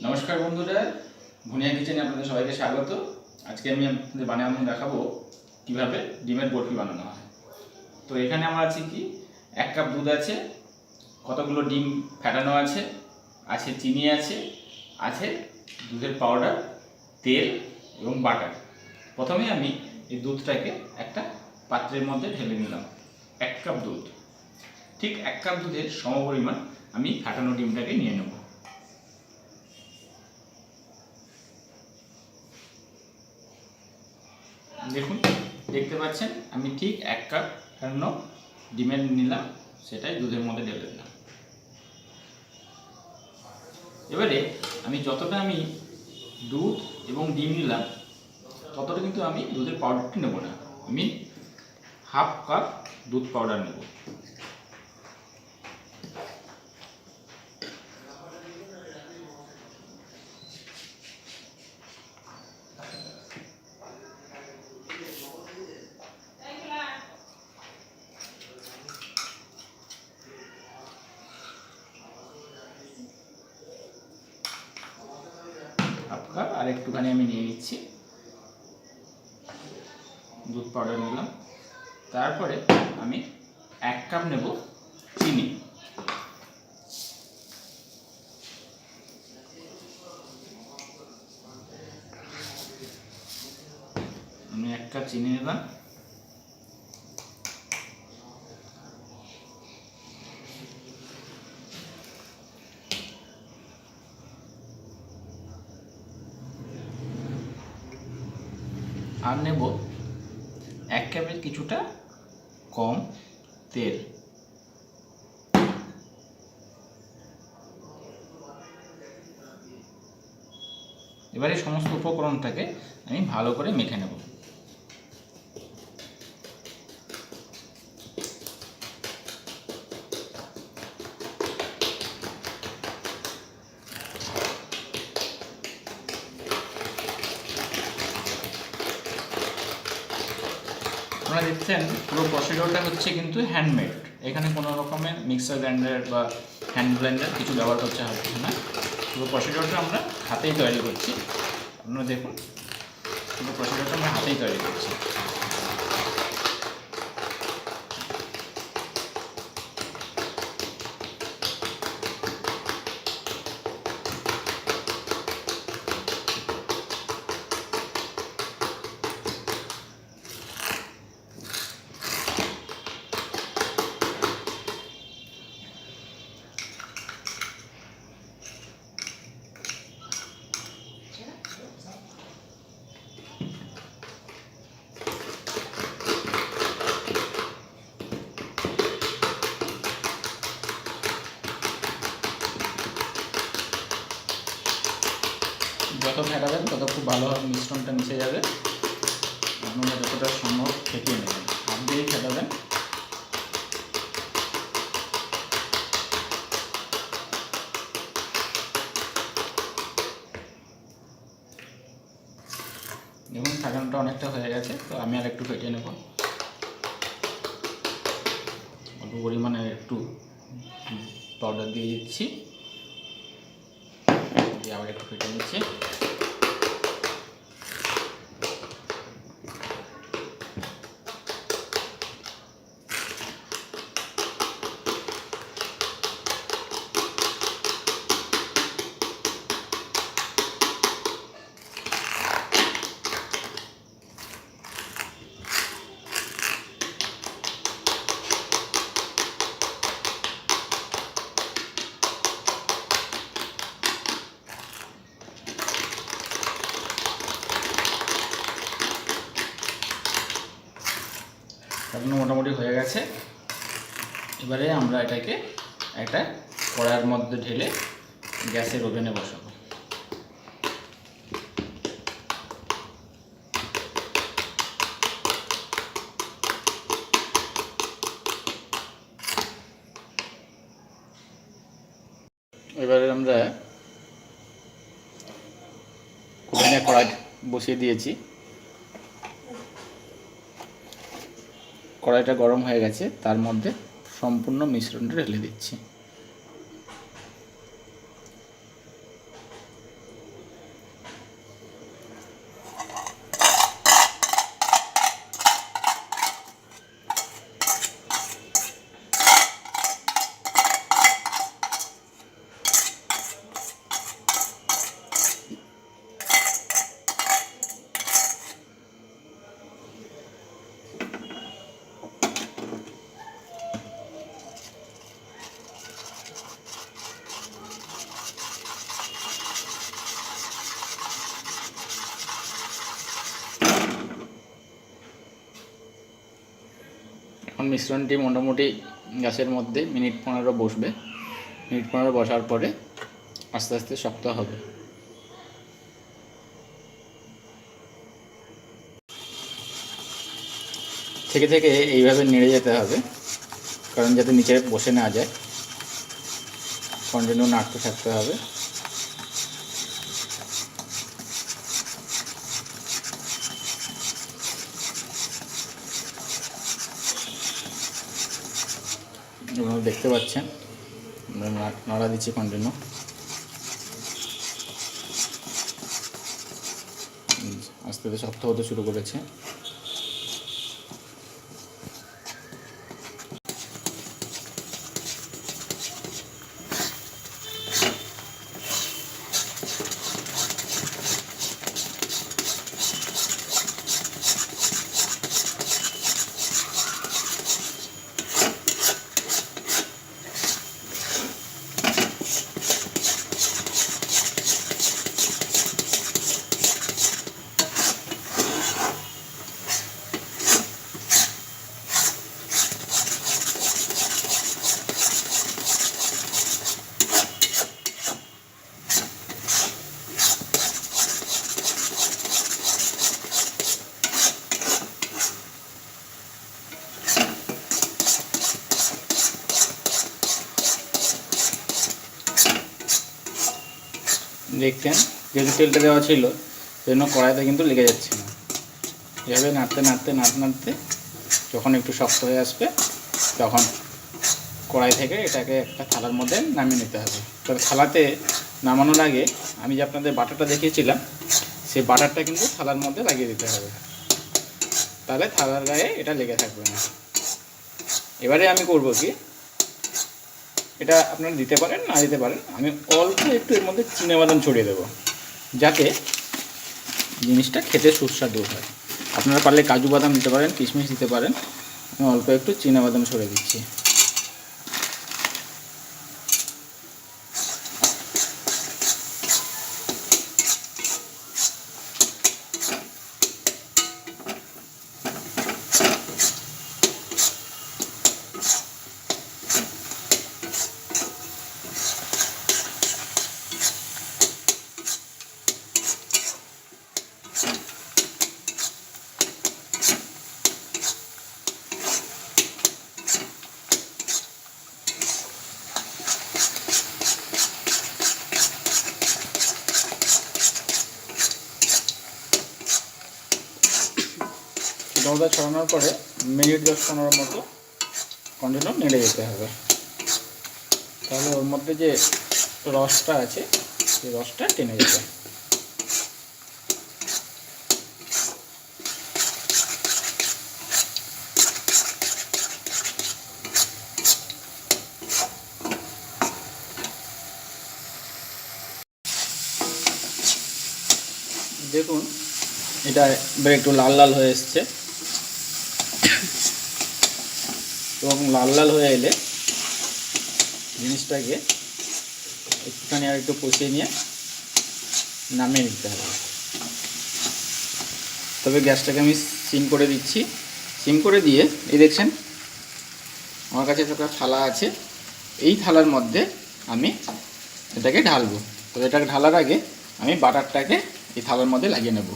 নমস্কার বন্ধুরা, ভুনিয়া কিচেনে আপনাদের সবাইকে স্বাগত। আজকে আমি আপনাদের বানানো দেখাবো কিভাবে ডিমের বরফি বানানো হয়। তো এখানে আমার আছে কি 1 কাপ দুধ আছে, কতগুলো ডিম ফেটানো আছে, আছে চিনি আছে, আছে দুধের পাউডার, তেল এবং বাটার। প্রথমে আমি এই দুধটাকে একটা পাত্রের মধ্যে ঢেলে নিলাম। 1 কাপ দুধ, ঠিক 1 কাপ দুধের সমপরিমাণ আমি ফেটানো ডিমটাকে নিয়ে নেব। দেখুন, দেখতে পাচ্ছেন আমি ঠিক 1 কাপ ফেটানো ডিমের নিলাম, সেটাই দুধের মধ্যে ঢেলে দিলাম। এবারে আমি যতটা দুধ এবং ডিম নিলাম ততটা কিন্তু আমি দুধের পাউডারটি নেব না, আমি হাফ কাপ দুধ পাউডার নেব। হাফ কাপ আর একটুখানি আমি নিয়ে নিচ্ছি, দুধ পাউডার নিলাম। তারপরে আমি 1 কাপ নেব চিনি। আমি 1 কাপ চিনি নিলাম। আর নেব 1 কাপের কিছুটা কম তেল। এবারে সমস্ত উপকরণটাকে আমি ভালো করে মেখে নেব। আপনারা দেখছেন পুরো প্রসিডিওরটা হচ্ছে কিন্তু হ্যান্ডমেড, এখানে কোনো রকমের মিক্সার গ্রাইন্ডার বা হ্যান্ড ব্লেন্ডার কিছু ব্যবহার করতে হচ্ছে না। পুরো প্রসিডিওরটা আমরা হাতেই তৈরি করছি। আপনারা দেখুন, পুরো প্রসিডিওরটা আমরা হাতেই তৈরি করছি। যত ফেটাবেন তত খুব ভালোভাবে মিশ্রণটা মিশে যাবে। আপনারা যতটা সম্ভব ফেটিয়ে নেবেন, হাত দিয়েই ফেটাবেন। দেখুন, ফেটানোটা অনেকটা হয়ে গেছে, তো আমি আর একটু ফেটিয়ে নেব। অল্প পরিমাণে একটু পাউডার দিয়ে দিচ্ছি, দিয়ে আবার একটু ফেটিয়ে নিচ্ছি। এখন মোটামুটি হয়ে গেছে। এবারে আমরা এটাকে একটা কড়াইয়ের মধ্যে ঢেলে গ্যাসের ওভেনে বসাবো। এবারে আমরা ওভেনে কড়াই বসিয়ে দিয়েছি, কড়াইটা গরম হয়ে গেছে, তার মধ্যে সম্পূর্ণ মিশ্রণটা ঢেলে দিচ্ছি। এখন মিশ্রণটি মোটামুটি গ্যাসের মধ্যে মিনিট 15 বসবে। মিনিট 15 বসার পরে আস্তে আস্তে শক্ত হবে। থেকে থেকে এইভাবে নেড়ে যেতে হবে, কারণ যাতে নিচে বসে না যায়। কন্টিনিউ নাড়তে থাকতে হবে। আপনারা দেখতে পাচ্ছেন আমরা নাড়া দিচ্ছি কন্টিনিউ। আস্তে আস্তে শক্ত হতে শুরু করেছে। দেখছেন যেহেতু তেলটা দেওয়া ছিল সেজন্য কড়াইতে কিন্তু লেগে যাচ্ছে না। এভাবে নাড়তে নাড়তে নাড়তে নাড়তে যখন একটু শক্ত হয়ে আসবে তখন কড়াই থেকে এটাকে একটা থালার মধ্যে নামিয়ে নিতে হবে। তবে থালাতে নামানোর আগে আমি যে আপনাদের বাটারটা দেখিয়েছিলাম সেই বাটারটা কিন্তু থালার মধ্যে লাগিয়ে দিতে হবে, তাহলে থালার গায়ে এটা লেগে থাকবে না। এবারে আমি করব কি, এটা আপনারা দিতে পারেন না দিতে পারেন, আমি অল্প একটু এর মধ্যে চিনেবাদাম ছড়িয়ে দেবো যাতে জিনিসটা খেতে সুস্বাদু হয়। আপনারা পারলে কাজু বাদাম দিতে পারেন, কিশমিশ দিতে পারেন। আমি অল্প একটু চিনেবাদাম ছড়িয়ে দিচ্ছি। চিনাবাদাম ছড়ানোর পরে মিনিট 10-15 মতো কন্টিনিউ নেড়ে যেতে হবে, তাহলে ওর মধ্যে যে রসটা আছে সেই রসটা টেনে যাবে। দেখুন এটা এবার একটু লাল লাল হয়ে এসছে, এবং লাল লাল হয়ে এলে জিনিসটাকে একটুখানি আর একটু কষিয়ে নিয়ে নামিয়ে নিতে হবে। তবে গ্যাসটাকে আমি সিম করে দিচ্ছি। সিম করে দিয়ে এই দেখছেন আমার কাছে একটা থালা আছে, এই থালার মধ্যে আমি এটাকে ঢালবো। তবে এটাকে ঢালার আগে আমি বাটারটাকে এই থালার মধ্যে লাগিয়ে নেব।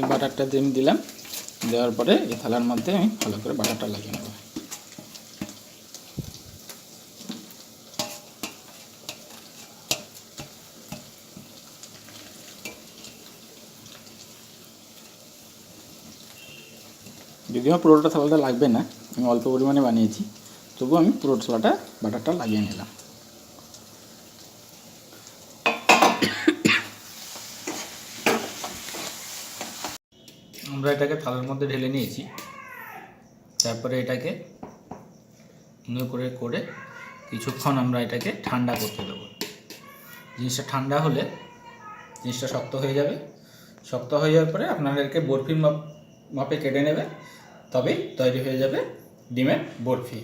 এই বাটারটা দিয়ে আমি দিলাম, দেওয়ার পরে এই থালার মধ্যে আমি ভালো করে বাটারটা লাগিয়ে নেব। যদিও পুরোটা থালাটা লাগবে না, আমি অল্প পরিমাণে বানিয়েছি, তবুও আমি পুরো থালাটা বাটারটা লাগিয়ে নিলাম। আমরা এটাকে থালার মধ্যে ঢেলে নিয়েছি। তারপরে এটাকে করে করে কিছুক্ষণ আমরা এটাকে ঠান্ডা করতে দেবো। জিনিসটা ঠান্ডা হলে জিনিসটা শক্ত হয়ে যাবে। শক্ত হয়ে যাওয়ার পরে আপনাদেরকে বরফির মাপে কেটে নেবে, তবেই তৈরি হয়ে যাবে ডিমের বরফি।